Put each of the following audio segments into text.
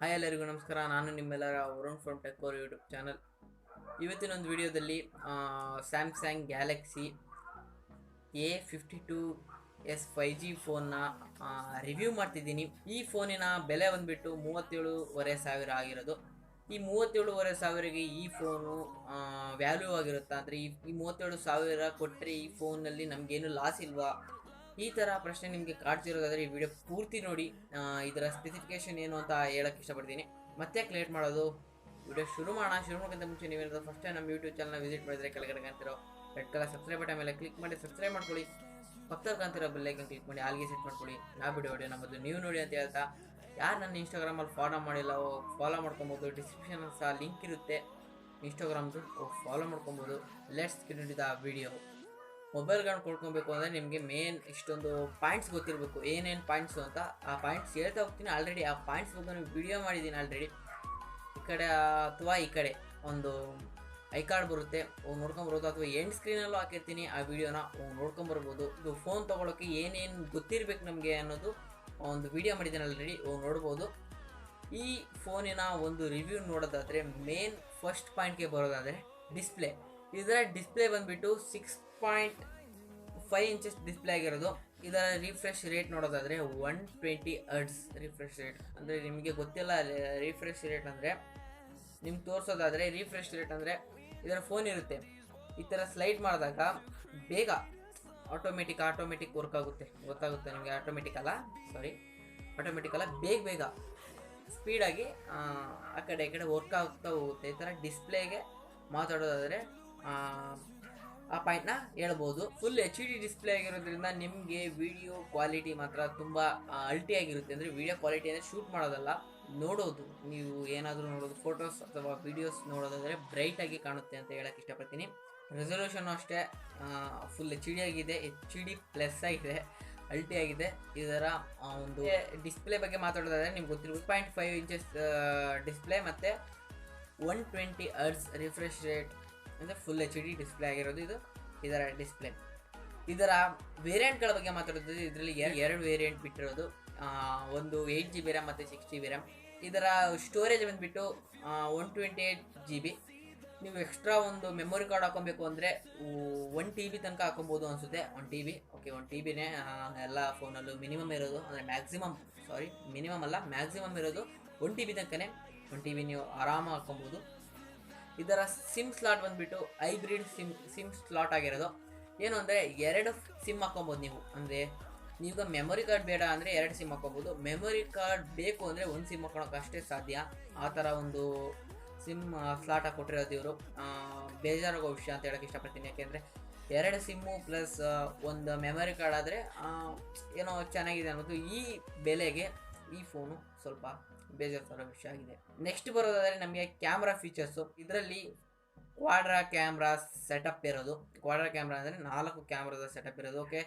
Hi ಎಲ್ಲರಿಗೂ ನಮಸ್ಕಾರ. ನಾನು ನಿಮ್ಮೆಲ್ಲರ Varun from tech core YouTube channel. ಇವತ್ತಿನ ಒಂದು ವಿಡಿಯೋದಲ್ಲಿ ಸ್ಯಾಮ್ಸಂಗ್ ಗ್ಯಾಲಕ್ಸಿ A52s 5G ಫೋನ್ನ ರಿವ್ಯೂ ಮಾಡ್ತಿದ್ದೀನಿ. ಈ ಫೋನಿನ ಬೆಲೆ ಬಂದುಬಿಟ್ಟು 37,500 ಆಗಿರೋದು. ಈ 37,500ಗೆ ಈ ಫೋನು ವ್ಯಾಲ್ಯೂ ಆಗಿರುತ್ತಾ ಅಂದರೆ ಈ 37,000 ಕೊಟ್ಟರೆ ಈ ಫೋನಲ್ಲಿ ನಮಗೇನು ಲಾಸ್ ಇಲ್ವಾ, ಈ ಥರ ಪ್ರಶ್ನೆ ನಿಮಗೆ ಕಾಡ್ತಿರೋದಾದರೆ ಈ ವಿಡಿಯೋ ಪೂರ್ತಿ ನೋಡಿ. ಇದರ ಸ್ಪೆಸಿಫಿಕೇಶನ್ ಏನು ಅಂತ ಹೇಳಕ್ಕೆ ಇಷ್ಟಪಡ್ತೀನಿ. ಮತ್ತೆ ಲೇಟ್ ಮಾಡೋದು, ವಿಡಿಯೋ ಶುರು ಮಾಡೋಕ್ಕಿಂತ ಮುಂಚೆ ನೀವೇನಾದರೂ ಫಸ್ಟ್ ಟೈಮ್ ನಮ್ಮ ಯೂಟ್ಯೂಬ್ ಚಾನಲ್ನ ವಿಸಿಟ್ ಮಾಡಿದರೆ ಕೆಳಗಡೆ ಕಾಣ್ತಿರೋ ರೆಡ್ ಕಲರ್ ಸಬ್ಸ್ಕ್ರೈಬ್ ಬಟನ್ ಮೇಲೆ ಕ್ಲಿಕ್ ಮಾಡಿ ಸಬ್ಸ್ಕ್ರೈಬ್ ಮಾಡ್ಕೊಳ್ಳಿ. ಪಕ್ಕದಲ್ಲಿ ಕಾಣ್ತಿರೋ ಬೆಲ್ಲೈಕನ್ ಕ್ಲಿಕ್ ಮಾಡಿ ಆಲ್ಗೆ ಸೆಟ್ ಮಾಡ್ಕೊಳ್ಳಿ. ವಿಡಿಯೋ ನಮ್ಮದು ನೀವು ನೋಡಿ ಅಂತ ಹೇಳ್ತಾ, ಯಾರು ನನ್ನ ಇನ್ಸ್ಟಾಗ್ರಾಮಲ್ಲಿ ಫಾಲೋ ಮಾಡಿಲ್ಲ ಫಾಲೋ ಮಾಡ್ಕೊಬೋದು. ಡಿಸ್ಕ್ರಿಪ್ಷನ್ ಸಹ ಲಿಂಕ್ ಇರುತ್ತೆ ಇನ್ಸ್ಟಾಗ್ರಾಮ್ದು, ಫಾಲೋ ಮಾಡ್ಕೊಬೋದು. Let's get into the video. ಮೊಬೈಲ್ಗಳನ್ನ ಕೊಡ್ಕೊಬೇಕು ಅಂದರೆ ನಿಮಗೆ ಮೇನ್ ಇಷ್ಟೊಂದು ಪಾಯಿಂಟ್ಸ್ ಗೊತ್ತಿರಬೇಕು, ಏನೇನು ಪಾಯಿಂಟ್ಸು ಅಂತ. ಆ ಪಾಯಿಂಟ್ಸ್ ಹೇಳ್ತಾ ಹೋಗ್ತೀನಿ. ಆಲ್ರೆಡಿ ಆ ಪಾಯಿಂಟ್ಸ್ ಬಗ್ಗೆ ವಿಡಿಯೋ ಮಾಡಿದ್ದೀನಿ ಆಲ್ರೆಡಿ. ಈ ಕಡೆ ಅಥವಾ ಈ ಕಡೆ ಒಂದು ಐ ಕಾರ್ಡ್ ಬರುತ್ತೆ, ನೋಡ್ಕೊಂಬರ್ಬೋದು, ಅಥವಾ ಎಂಡ್ ಸ್ಕ್ರೀನಲ್ಲೂ ಹಾಕಿರ್ತೀನಿ ಆ ವಿಡಿಯೋನ ನೋಡ್ಕೊಂಬರ್ಬೋದು. ಇದು ಫೋನ್ ತೊಗೊಳೋಕ್ಕೆ ಏನೇನು ಗೊತ್ತಿರಬೇಕು ನಮಗೆ ಅನ್ನೋದು ಒಂದು ವಿಡಿಯೋ ಮಾಡಿದ್ದೀನಿ ಆಲ್ರೆಡಿ, ನೋಡ್ಬೋದು. ಈ ಫೋನಿನ ಒಂದು ರಿವ್ಯೂ ನೋಡೋದಾದರೆ ಮೇನ್ ಫಸ್ಟ್ ಪಾಯಿಂಟ್ಗೆ ಬರೋದಾದರೆ ಡಿಸ್ಪ್ಲೇ. ಇದರ ಡಿಸ್ಪ್ಲೇ ಬಂದುಬಿಟ್ಟು 6.5 ಇಂಚಸ್ ಡಿಸ್ಪ್ಲೇ ಆಗಿರೋದು. ಇದರ ರಿಫ್ರೆಶ್ ರೇಟ್ ನೋಡೋದಾದರೆ 120 ಹರ್ಟ್ಸ್ ರಿಫ್ರೆಶ್ ರೇಟ್. ಅಂದರೆ ನಿಮಗೆ ಗೊತ್ತಿಲ್ಲ ರಿಫ್ರೆಶ್ ರೇಟ್ ಅಂದರೆ, ನಿಮ್ಗೆ ತೋರಿಸೋದಾದರೆ ರಿಫ್ರೆಶ್ ರೇಟ್ ಅಂದರೆ ಇದರ ಫೋನ್ ಇರುತ್ತೆ, ಈ ಥರ ಸ್ಲೈಡ್ ಮಾಡಿದಾಗ ಬೇಗ ಆಟೋಮೆಟಿಕ್ ವರ್ಕ್ ಆಗುತ್ತೆ. ಗೊತ್ತಾಗುತ್ತೆ ನಿಮಗೆ, ಆಟೋಮೆಟಿಕ್ ಅಲ್ಲ, ಬೇಗ ಸ್ಪೀಡಾಗಿ ಆ ಕಡೆ ಈ ಕಡೆ ವರ್ಕ್ ಆಗ್ತಾ ಹೋಗುತ್ತೆ. ಈ ಥರ ಡಿಸ್ಪ್ಲೇಗೆ ಮಾತಾಡೋದಾದರೆ ಆ ಪಾಯಿಂಟ್ನ ಹೇಳ್ಬೋದು. ಫುಲ್ HD ಡಿಸ್ಪ್ಲೇ ಆಗಿರೋದ್ರಿಂದ ನಿಮಗೆ ವಿಡಿಯೋ ಕ್ವಾಲಿಟಿ ಮಾತ್ರ ತುಂಬ ಅಲ್ಟಿಯಾಗಿರುತ್ತೆ. ಅಂದರೆ ವಿಡಿಯೋ ಕ್ವಾಲಿಟಿ ಅಂದರೆ ಶೂಟ್ ಮಾಡೋದಲ್ಲ, ನೋಡೋದು. ನೀವು ಏನಾದರೂ ನೋಡೋದು, ಫೋಟೋಸ್ ಅಥವಾ ವೀಡಿಯೋಸ್ ನೋಡೋದಾದರೆ ಬ್ರೈಟಾಗಿ ಕಾಣುತ್ತೆ ಅಂತ ಹೇಳಕ್ಕೆ ಇಷ್ಟಪಡ್ತೀನಿ. ರೆಸೊಲ್ಯೂಷನ್ ಅಷ್ಟೇ ಫುಲ್ HD ಆಗಿದೆ, HD ಪ್ಲಸ್ ಆಗಿದೆ, ಅಲ್ಟಿ ಆಗಿದೆ. ಇದರ ಒಂದು ಡಿಸ್ಪ್ಲೇ ಬಗ್ಗೆ ಮಾತಾಡೋದಾದರೆ ನಿಮ್ಗೆ ಗೊತ್ತಿರ್ಬೋದು, 0.5 ಇಂಚಸ್ ಡಿಸ್ಪ್ಲೇ ಮತ್ತು 120 ಹರ್ಟ್ಸ್ ರಿಫ್ರೆಶ್ ರೇಟ್ ಅಂದರೆ ಫುಲ್ HD ಡಿಸ್ಪ್ಲೇ ಆಗಿರೋದು ಇದು ಇದರ ಡಿಸ್ಪ್ಲೇ. ಇದರ ವೇರಿಯಂಟ್ಗಳ ಬಗ್ಗೆ ಮಾತಾಡೋದು, ಇದರಲ್ಲಿ ಎರಡು ವೇರಿಯಂಟ್ ಬಿಟ್ಟಿರೋದು, ಒಂದು 8GB ರ್ಯಾಮ್ ಮತ್ತು 6GB ರ್ಯಾಮ್. ಇದರ ಸ್ಟೋರೇಜ್ ಬಂದುಬಿಟ್ಟು 128 GB. ನೀವು ಎಕ್ಸ್ಟ್ರಾ ಒಂದು ಮೆಮೊರಿ ಕಾರ್ಡ್ ಹಾಕೊಬೇಕು ಅಂದರೆ 1 TB ತನಕ ಹಾಕೊಬೋದು ಅನಿಸುತ್ತೆ. 1 TB, ಓಕೆ, 1 TBನೇ ಎಲ್ಲ ಫೋನಲ್ಲೂ ಮಿನಿಮಮ್ ಇರೋದು. ಅಂದರೆ ಮ್ಯಾಕ್ಸಿಮಮ್ ಇರೋದು 1 TB ತನಕನೇ. 1 TB ನೀವು ಆರಾಮಾಗಿ ಹಾಕೊಬೋದು. ಇದರ ಸಿಮ್ ಸ್ಲಾಟ್ ಬಂದುಬಿಟ್ಟು ಹೈಬ್ರಿಡ್ ಸಿಮ್ ಸ್ಲಾಟ್ ಆಗಿರೋದು. ಏನು ಅಂದರೆ 2 ಸಿಮ್ ಹಾಕೊಬೋದು ನೀವು. ಅಂದರೆ ನೀವೀಗ ಮೆಮೊರಿ ಕಾರ್ಡ್ ಬೇಡ ಅಂದರೆ 2 ಸಿಮ್ ಹಾಕೊಬೋದು. ಮೆಮೊರಿ ಕಾರ್ಡ್ ಬೇಕು ಅಂದರೆ 1 ಸಿಮ್ ಹಾಕೊಳಕ್ಕೆ ಅಷ್ಟೇ ಸಾಧ್ಯ. ಆ ಥರ ಒಂದು ಸಿಮ್ ಸ್ಲಾಟ್ ಹಾಕೊಟ್ಟಿರೋದು ಇವರು. ಬೇಜಾರಾಗೋ ವಿಷಯ ಅಂತ ಹೇಳೋಕ್ಕೆ ಇಷ್ಟಪಡ್ತೀನಿ. ಯಾಕೆಂದರೆ 2 ಸಿಮ್ಮು ಪ್ಲಸ್ ಒಂದು ಮೆಮೊರಿ ಕಾರ್ಡ್ ಆದರೆ ಏನೋ ಚೆನ್ನಾಗಿದೆ ಅನ್ನೋದು. ಈ ಬೆಲೆಗೆ ಈ ಫೋನು ಸ್ವಲ್ಪ ಬೇಜಾರು ತರೋ ವಿಷಯ ಆಗಿದೆ. ನೆಕ್ಸ್ಟ್ ಬರೋದಾದರೆ ನಮಗೆ ಕ್ಯಾಮ್ರಾ ಫೀಚರ್ಸು. ಇದರಲ್ಲಿ ಕ್ವಾಡ್ರಾ ಕ್ಯಾಮ್ರಾ ಸೆಟಪ್ ಇರೋದು. ಕ್ವಾಡ್ರಾ ಕ್ಯಾಮ್ರಾ ಅಂದರೆ 4 ಕ್ಯಾಮ್ರಾದ ಸೆಟಪ್ ಇರೋದು. ಓಕೆ,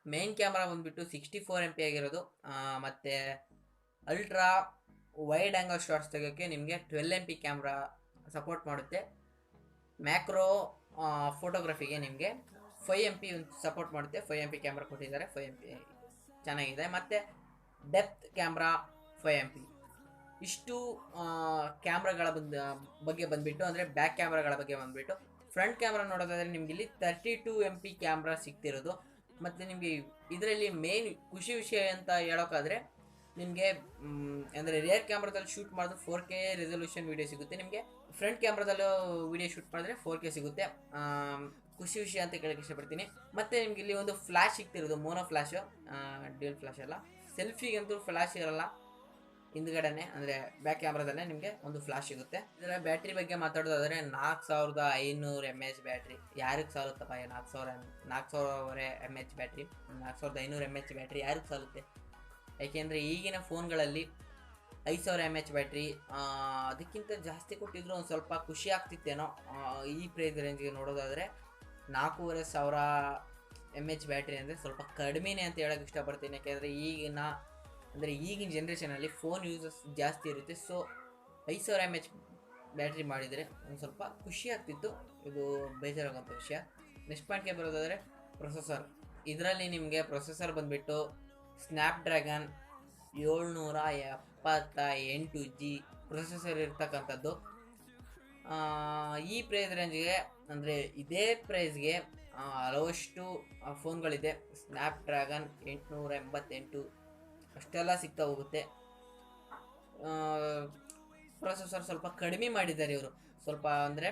ಮೇನ್ ಕ್ಯಾಮ್ರಾ ಬಂದುಬಿಟ್ಟು 64 MP ಆಗಿರೋದು. ಮತ್ತು ಅಲ್ಟ್ರಾ ವೈಡ್ ಆ್ಯಂಗಲ್ ಶಾಟ್ಸ್ ತೆಗೋಕ್ಕೆ ನಿಮಗೆ 12 MP ಕ್ಯಾಮ್ರಾ ಸಪೋರ್ಟ್ ಮಾಡುತ್ತೆ. ಮ್ಯಾಕ್ರೋ ಫೋಟೋಗ್ರಫಿಗೆ ನಿಮಗೆ 5 MP ಸಪೋರ್ಟ್ ಮಾಡುತ್ತೆ. 5 MP ಕ್ಯಾಮ್ರಾ ಕೊಟ್ಟಿದ್ದಾರೆ, 5 MP ಚೆನ್ನಾಗಿದೆ. ಮತ್ತು ಡೆಪ್ತ್ ಕ್ಯಾಮ್ರಾ 5 MP. ಇಷ್ಟು ಕ್ಯಾಮ್ರಾಗಳ ಬಗ್ಗೆ ಬಂದುಬಿಟ್ಟು, ಅಂದರೆ ಬ್ಯಾಕ್ ಕ್ಯಾಮ್ರಾಗಳ ಬಗ್ಗೆ ಬಂದುಬಿಟ್ಟು. ಫ್ರಂಟ್ ಕ್ಯಾಮ್ರಾ ನೋಡೋದಾದರೆ ನಿಮ್ಗೆ ಇಲ್ಲಿ 32 MP ಕ್ಯಾಮ್ರಾ ಸಿಗ್ತಿರೋದು. ಮತ್ತು ನಿಮಗೆ ಇದರಲ್ಲಿ ಮೇನ್ ಖುಷಿ ವಿಷಯ ಅಂತ ಹೇಳೋಕ್ಕಾದರೆ, ನಿಮಗೆ ಅಂದರೆ ರಿಯರ್ ಕ್ಯಾಮ್ರಾದಲ್ಲಿ ಶೂಟ್ ಮಾಡಿದ್ರೆ 4K ರೆಸೊಲ್ಯೂಷನ್ ವೀಡಿಯೋ ಸಿಗುತ್ತೆ. ನಿಮಗೆ ಫ್ರಂಟ್ ಕ್ಯಾಮ್ರಾದಲ್ಲೂ ವೀಡಿಯೋ ಶೂಟ್ ಮಾಡಿದ್ರೆ 4K ಸಿಗುತ್ತೆ. ಖುಷಿ ವಿಷಯ ಅಂತ ಕೇಳೋಕ್ಕೆ ಇಷ್ಟಪಡ್ತೀನಿ. ಮತ್ತು ನಿಮ್ಗೆ ಇಲ್ಲಿ ಒಂದು ಫ್ಲ್ಯಾಶ್ ಸಿಗ್ತಿರೋದು, ಮೋನೋ ಫ್ಲ್ಯಾಶು, ಡ್ಯೂಲ್ ಫ್ಲ್ಯಾಶ್ ಅಲ್ಲ. ಸೆಲ್ಫಿಗಂತೂ ಫ್ಲ್ಯಾಶ್ ಇರಲ್ಲ, ಹಿಂದ್ಗಡೆನೆ ಅಂದರೆ ಬ್ಯಾಕ್ ಕ್ಯಾಮ್ರಾದಲ್ಲೇ ನಿಮಗೆ ಒಂದು ಫ್ಲ್ಯಾಶ್ ಸಿಗುತ್ತೆ. ಇದರ ಬ್ಯಾಟ್ರಿ ಬಗ್ಗೆ ಮಾತಾಡೋದಾದರೆ 4500 mAh ಬ್ಯಾಟ್ರಿ. ಯಾರಿಗೆ ಸಾಲುತ್ತಪ್ಪ 4000 mAh ಬ್ಯಾಟ್ರಿ? 4500 mAh ಬ್ಯಾಟ್ರಿ ಯಾರಿಗೆ ಸಾಲುತ್ತೆ? ಯಾಕೆಂದರೆ ಈಗಿನ ಫೋನ್ಗಳಲ್ಲಿ 5000 mAh ಬ್ಯಾಟ್ರಿ, ಅದಕ್ಕಿಂತ ಜಾಸ್ತಿ ಕೊಟ್ಟಿದ್ರು ಒಂದು ಸ್ವಲ್ಪ ಖುಷಿ ಆಗ್ತಿತ್ತೇನೋ. ಈ ಪ್ರೈಸ್ ರೇಂಜ್ಗೆ ನೋಡೋದಾದರೆ 4500 mAh ಬ್ಯಾಟ್ರಿ ಅಂದರೆ ಸ್ವಲ್ಪ ಕಡಿಮೆನೇ ಅಂತ ಹೇಳೋಕ್ಕೆ ಇಷ್ಟಪಡ್ತೀನಿ. ಯಾಕೆಂದರೆ ಈಗಿನ ಜನ್ರೇಷನಲ್ಲಿ ಫೋನ್ ಯೂಸಸ್ ಜಾಸ್ತಿ ಇರುತ್ತೆ. ಸೊ 5000 mAh ಬ್ಯಾಟ್ರಿ ಮಾಡಿದರೆ ಒಂದು ಸ್ವಲ್ಪ ಖುಷಿ ಆಗ್ತಿತ್ತು. ಇದು ಬೇಜಾರಾಗೋಂಥ ವಿಷಯ. ನೆಕ್ಸ್ಟ್ ಪಾಯಿಂಟ್ಗೆ ಬರೋದಾದರೆ ಪ್ರೊಸೆಸರ್. ಇದರಲ್ಲಿ ನಿಮಗೆ ಪ್ರೊಸೆಸರ್ ಬಂದುಬಿಟ್ಟು ಸ್ನ್ಯಾಪ್ಡ್ರ್ಯಾಗನ್ 770 A78G ಪ್ರೊಸೆಸರ್ ಇರ್ತಕ್ಕಂಥದ್ದು. ಈ ಪ್ರೈಸ್ ರೇಂಜ್ಗೆ ಅಂದರೆ ಇದೇ ಪ್ರೈಸ್ಗೆ ಹಲವಷ್ಟು ಫೋನ್ಗಳಿದೆ. ಸ್ನ್ಯಾಪ್ಡ್ರ್ಯಾಗನ್ 888 ಅಷ್ಟೆಲ್ಲ ಸಿಗ್ತಾ ಹೋಗುತ್ತೆ. ಪ್ರೊಸೆಸರ್ ಸ್ವಲ್ಪ ಕಡಿಮೆ ಮಾಡಿದ್ದಾರೆ ಇವರು. ಸ್ವಲ್ಪ ಅಂದರೆ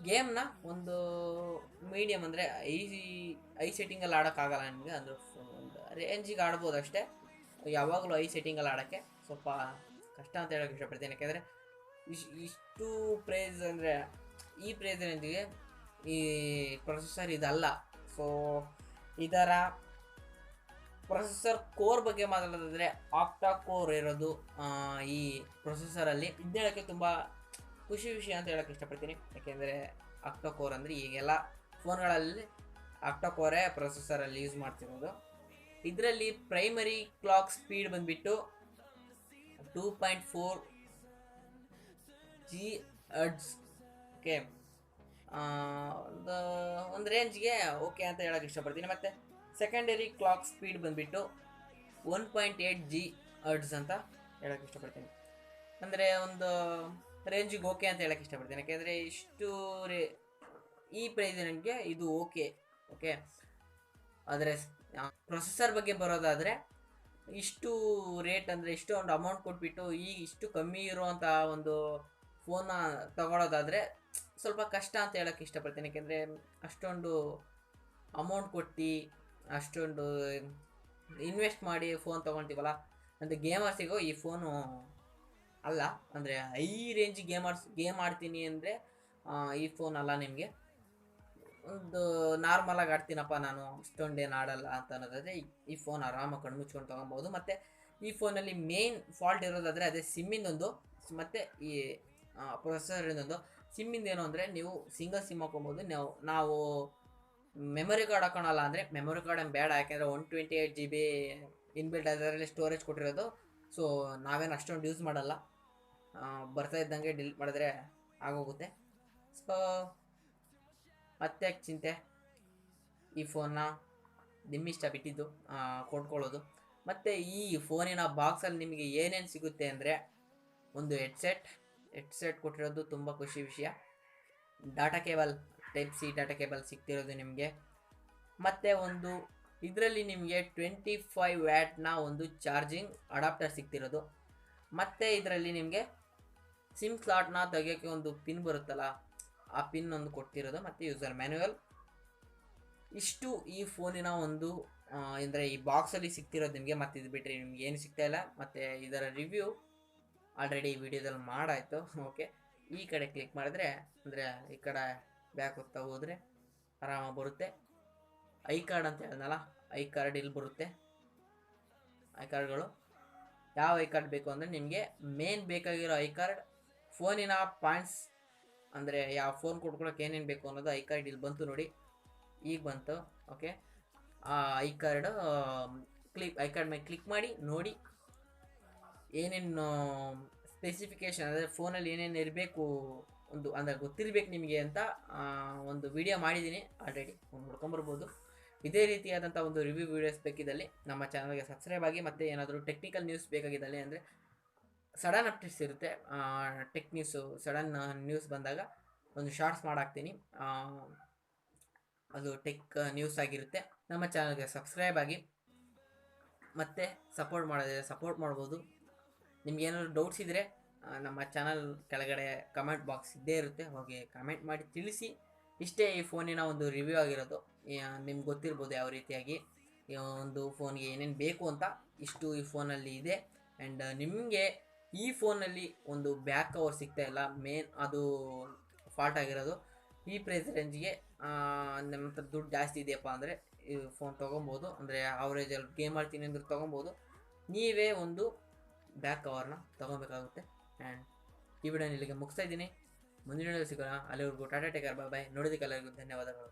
ಗೇಮ್ನ ಒಂದು ಮೀಡಿಯಮ್ ಅಂದರೆ ಐ ಸೆಟ್ಟಿಂಗಲ್ಲಿ ಆಡೋಕ್ಕಾಗಲ್ಲ ನಿಮಗೆ. ಅಂದರೆ ಒಂದು ರೇಂಜಿಗೆ ಆಡ್ಬೋದು ಅಷ್ಟೇ. ಯಾವಾಗಲೂ ಐ ಸೆಟ್ಟಿಂಗಲ್ಲಿ ಆಡೋಕ್ಕೆ ಸ್ವಲ್ಪ ಕಷ್ಟ ಅಂತ ಹೇಳೋಕ್ಕೆ ಇಷ್ಟಪಡ್ತೀನಿ. ಯಾಕೆಂದರೆ ಇಷ್ಟು ಪ್ರೈಸ್ ಅಂದರೆ ಈ ಪ್ರೈಸ್ ರೇಂಜಿಗೆ ಈ ಪ್ರೊಸೆಸರ್ ಇದಲ್ಲ. ಸೊ ಇದರ ಪ್ರೊಸೆಸರ್ ಕೋರ್ ಬಗ್ಗೆ ಮಾತಾಡೋದಾದರೆ ಆಕ್ಟಾ ಕೋರ್ ಇರೋದು ಈ ಪ್ರೊಸೆಸರಲ್ಲಿ. ಇದು ಹೇಳೋಕ್ಕೆ ತುಂಬ ಖುಷಿ ವಿಷಯ ಅಂತ ಹೇಳೋಕ್ಕೆ ಇಷ್ಟಪಡ್ತೀನಿ. ಯಾಕೆಂದರೆ ಆಕ್ಟಾ ಕೋರ್ ಅಂದರೆ ಈಗೆಲ್ಲ ಫೋನ್ಗಳಲ್ಲಿ ಆಕ್ಟಾ ಕೋರೇ ಪ್ರೊಸೆಸರಲ್ಲಿ ಯೂಸ್ ಮಾಡ್ತಿರೋದು. ಇದರಲ್ಲಿ ಪ್ರೈಮರಿ ಕ್ಲಾಕ್ ಸ್ಪೀಡ್ ಬಂದುಬಿಟ್ಟು 2.4 GHz. ಓಕೆ, ಒಂದು ರೇಂಜ್ಗೆ ಓಕೆ ಅಂತ ಹೇಳೋಕ್ಕೆ ಇಷ್ಟಪಡ್ತೀನಿ. ಮತ್ತು ಸೆಕೆಂಡರಿ ಕ್ಲಾಕ್ ಸ್ಪೀಡ್ ಬಂದುಬಿಟ್ಟು 1.8 GHz ಅಂತ ಹೇಳೋಕ್ಕೆ ಇಷ್ಟಪಡ್ತೀನಿ. ಅಂದರೆ ಒಂದು ರೇಂಜಿಗೆ ಓಕೆ ಅಂತ ಹೇಳೋಕ್ಕೆ ಇಷ್ಟಪಡ್ತೀನಿ. ಯಾಕೆಂದರೆ ಇಷ್ಟು ಈ ಪ್ರೈಸ್ ರೇಂಜ್ಗೆ ಇದು ಓಕೆ. ಆದರೆ ಪ್ರೊಸೆಸರ್ ಬಗ್ಗೆ ಬರೋದಾದರೆ ಇಷ್ಟು ರೇಟ್ ಅಂದರೆ ಇಷ್ಟು ಒಂದು ಅಮೌಂಟ್ ಕೊಟ್ಬಿಟ್ಟು ಇಷ್ಟು ಕಮ್ಮಿ ಇರುವಂಥ ಒಂದು ಫೋನ್ನ ತಗೊಳ್ಳೋದಾದರೆ ಸ್ವಲ್ಪ ಕಷ್ಟ ಅಂತ ಹೇಳೋಕ್ಕೆ ಇಷ್ಟಪಡ್ತೀನಿ. ಯಾಕೆಂದರೆ ಅಷ್ಟೊಂದು ಅಮೌಂಟ್ ಕೊಟ್ಟು ಅಷ್ಟೊಂದು ಇನ್ವೆಸ್ಟ್ ಮಾಡಿ ಫೋನ್ ತೊಗೊಳ್ತೀವಲ್ಲ, ಅಂದರೆ ಗೇಮರ್ಸಿಗೂ ಈ ಫೋನು ಅಲ್ಲ. ಅಂದರೆ ಹೈ ರೇಂಜ್ ಗೇಮ್ ಆಡ್ತೀನಿ ಅಂದರೆ ಈ ಫೋನ್ ಅಲ್ಲ. ನಿಮಗೆ ಒಂದು ನಾರ್ಮಲಾಗಿ ಆಡ್ತೀನಪ್ಪ ನಾನು, ಅಷ್ಟೊಂದೇನು ಆಡಲ್ಲ ಅಂತ ಅನ್ನೋದಾದರೆ ಈ ಫೋನ್ ಆರಾಮಾಗಿ ಕಣ್ಣು ಮುಚ್ಕೊಂಡು ತೊಗೊಬೋದು. ಮತ್ತು ಈ ಫೋನಲ್ಲಿ ಮೇನ್ ಫಾಲ್ಟ್ ಇರೋದಾದರೆ ಅದೇ ಸಿಮ್ಮಿಂದೊಂದು, ಮತ್ತು ಈ ಪ್ರೊಸೆಸರಿಂದೊಂದು. ಸಿಮ್ಮಿಂದ ಏನು ಅಂದರೆ ನೀವು ಸಿಂಗಲ್ ಸಿಮ್ ಹಾಕೊಬೋದು. ನಾವು ಮೆಮೊರಿ ಕಾರ್ಡ್ ಹಾಕೋಣಲ್ಲ ಅಂದರೆ ಮೆಮೊರಿ ಕಾರ್ಡ್ ಏನು ಬೇಡ. ಯಾಕೆಂದರೆ 128 GB ಇನ್ಬಿಲ್ಟ್ ಅದರಲ್ಲಿ ಸ್ಟೋರೇಜ್ ಕೊಟ್ಟಿರೋದು. ಸೊ ನಾವೇನು ಅಷ್ಟೊಂದು ಯೂಸ್ ಮಾಡಲ್ಲ, ಬರ್ತಾ ಇದ್ದಂಗೆ ಡಿಲೀಟ್ ಮಾಡಿದ್ರೆ ಆಗೋಗುತ್ತೆ. ಸೊ ಮತ್ತೆ ಚಿಂತೆ, ಈ ಫೋನ್ನ ನಿಮ್ಮಿಷ್ಟ ಬಿಟ್ಟಿದ್ದು ಕೊಂಡ್ಕೊಳ್ಳೋದು. ಮತ್ತು ಈ ಫೋನಿನ ಬಾಕ್ಸಲ್ಲಿ ನಿಮಗೆ ಏನೇನು ಸಿಗುತ್ತೆ ಅಂದರೆ ಒಂದು ಹೆಡ್ಸೆಟ್ ಕೊಟ್ಟಿರೋದು ತುಂಬ ಖುಷಿ ವಿಷಯ. Data cable type C data cable ಸಿಗ್ತಿರೋದು ನಿಮಗೆ. ಮತ್ತು ಒಂದು ಇದರಲ್ಲಿ ನಿಮಗೆ 25 ವ್ಯಾಟ್ನ ಒಂದು ಚಾರ್ಜಿಂಗ್ ಅಡಾಪ್ಟರ್ ಸಿಗ್ತಿರೋದು. ಮತ್ತು ಇದರಲ್ಲಿ ನಿಮಗೆ ಸಿಮ್ ಸ್ಲಾಟ್ನ ತೆಗಿಯೋಕ್ಕೆ ಒಂದು ಪಿನ್ ಬರುತ್ತಲ್ಲ, ಆ ಪಿನ್ ಒಂದು ಕೊಡ್ತಿರೋದು. ಮತ್ತು ಯೂಸರ್ ಮ್ಯಾನ್ಯುವಲ್. ಇಷ್ಟು ಈ ಫೋನಿನ ಒಂದು ಅಂದರೆ ಈ ಬಾಕ್ಸಲ್ಲಿ ಸಿಗ್ತಿರೋದು ನಿಮಗೆ. ಮತ್ತು ಇದು ಬಿಟ್ಟರೆ ನಿಮ್ಗೆ ಏನು ಸಿಗ್ತಾಯಿಲ್ಲ. ಮತ್ತು ಇದರ ರಿವ್ಯೂ ಆಲ್ರೆಡಿ ಈ ವಿಡಿಯೋದಲ್ಲಿ ಮಾಡಾಯಿತು. ಓಕೆ, ಈ ಕಡೆ ಕ್ಲಿಕ್ ಮಾಡಿದ್ರೆ ಅಂದರೆ ಈ ಕಡೆ ಬ್ಯಾಕ್ ಹೋಗ್ತಾ ಹೋದರೆ ಆರಾಮಾಗಿ ಬರುತ್ತೆ. ಐ ಕಾರ್ಡ್ ಅಂತ ಹೇಳಿದ್ನಲ್ಲ, ಐ ಕಾರ್ಡ್ ಇಲ್ಲಿ ಬರುತ್ತೆ. ಐ ಕಾರ್ಡ್ಗಳು ಯಾವ ಐ ಕಾರ್ಡ್ ಬೇಕು ಅಂದರೆ ನಿಮಗೆ ಮೇನ್ ಬೇಕಾಗಿರೋ ಐ ಕಾರ್ಡ್, ಫೋನಿನ ಪಾಯಿಂಟ್ಸ್ ಅಂದರೆ ಯಾವ ಫೋನ್ ಕೊಡ್ಕೊಳಕ್ಕೆ ಏನೇನು ಬೇಕು ಅನ್ನೋದು ಐ ಕಾರ್ಡ್ ಇಲ್ಲಿ ಬಂತು ನೋಡಿ, ಈಗ ಬಂತು. ಓಕೆ, ಆ ಐ ಕಾರ್ಡ್ ಮೇಲೆ ಕ್ಲಿಕ್ ಮಾಡಿ ನೋಡಿ ಏನೇನು ಸ್ಪೆಸಿಫಿಕೇಷನ್ ಅಂದರೆ ಫೋನಲ್ಲಿ ಏನೇನು ಇರಬೇಕು ಒಂದು ಅಂದರೆ ಗೊತ್ತಿರಬೇಕು ನಿಮಗೆ ಅಂತ ಒಂದು ವಿಡಿಯೋ ಮಾಡಿದ್ದೀನಿ ಆಲ್ರೆಡಿ, ನೋಡ್ಕೊಂಬರ್ಬೋದು. ಇದೇ ರೀತಿಯಾದಂಥ ಒಂದು ರಿವ್ಯೂ ವೀಡಿಯೋಸ್ ಬೇಕಿದ್ದಲ್ಲಿ ನಮ್ಮ ಚಾನಲ್ಗೆ ಸಬ್ಸ್ಕ್ರೈಬ್ ಆಗಿ. ಮತ್ತು ಏನಾದರೂ ಟೆಕ್ನಿಕಲ್ ನ್ಯೂಸ್ ಬೇಕಾಗಿದ್ದಲ್ಲಿ ಅಂದರೆ ಸಡನ್ ಅಪ್ಡೇಟ್ಸ್ ಇರುತ್ತೆ, ಟೆಕ್ ನ್ಯೂಸು ಸಡನ್ ನ್ಯೂಸ್ ಬಂದಾಗ ಒಂದು ಶಾರ್ಟ್ಸ್ ಮಾಡಾಕ್ತೀನಿ, ಅದು ಟೆಕ್ ನ್ಯೂಸ್ ಆಗಿರುತ್ತೆ. ನಮ್ಮ ಚಾನಲ್ಗೆ ಸಬ್ಸ್ಕ್ರೈಬ್ ಆಗಿ ಮತ್ತು ಸಪೋರ್ಟ್ ಮಾಡೋದಿದೆ ಸಪೋರ್ಟ್ ಮಾಡ್ಬೋದು. ನಿಮ್ಗೇನಾದ್ರು ಡೌಟ್ಸ್ ಇದ್ದರೆ ನಮ್ಮ ಚಾನಲ್ ಕೆಳಗಡೆ ಕಮೆಂಟ್ ಬಾಕ್ಸ್ ಇದ್ದೇ ಇರುತ್ತೆ, ಹೋಗಿ ಕಮೆಂಟ್ ಮಾಡಿ ತಿಳಿಸಿ. ಇಷ್ಟೇ ಈ ಫೋನಿನ ಒಂದು ರಿವ್ಯೂ ಆಗಿರೋದು. ನಿಮ್ಗೆ ಗೊತ್ತಿರ್ಬೋದು ಯಾವ ರೀತಿಯಾಗಿ ಒಂದು ಫೋನ್ಗೆ ಏನೇನು ಬೇಕು ಅಂತ. ಇಷ್ಟು ಈ ಫೋನಲ್ಲಿ ಇದೆ. ಆ್ಯಂಡ್ ನಿಮಗೆ ಈ ಫೋನಲ್ಲಿ ಒಂದು ಬ್ಯಾಕ್ ಕವರ್ ಸಿಗ್ತಾ ಇಲ್ಲ, ಮೇನ್ ಅದು ಫಾಲ್ಟ್ ಆಗಿರೋದು. ಈ ಪ್ರೈಸ್ ರೇಂಜ್ಗೆ ನಮ್ಮ ಹತ್ರ ದುಡ್ಡು ಜಾಸ್ತಿ ಇದೆಯಪ್ಪ ಅಂದರೆ ಈ ಫೋನ್ ತೊಗೊಬೋದು. ಅಂದರೆ ಅವರೇಜಲ್ಲಿ ಗೇಮ್ ಆಡ್ತೀನಿ ಅಂದ್ರೆ ತೊಗೊಬೋದು. ನೀವೇ ಒಂದು ಬ್ಯಾಕ್ ಕವರ್ನ ತೊಗೊಬೇಕಾಗುತ್ತೆ. ಆ್ಯಂಡ್ ಈ ವಿಡಿಯೋನ ಇಲ್ಲಿಗೆ ಮುಗಿಸ್ತಾ ಇದ್ದೀನಿ. ಮುಂದಿನ ವಿಡಿಯೋ ಸಿಗೋಣ. ಅಲ್ಲಿವರೆಗೂ ಟಾಟಾ ಟೇಕ್ ಕೇರ್, ಬಾಯ್. ನೋಡೋದಕ್ಕೆಲ್ಲರಿಗೂ ಧನ್ಯವಾದಗಳು.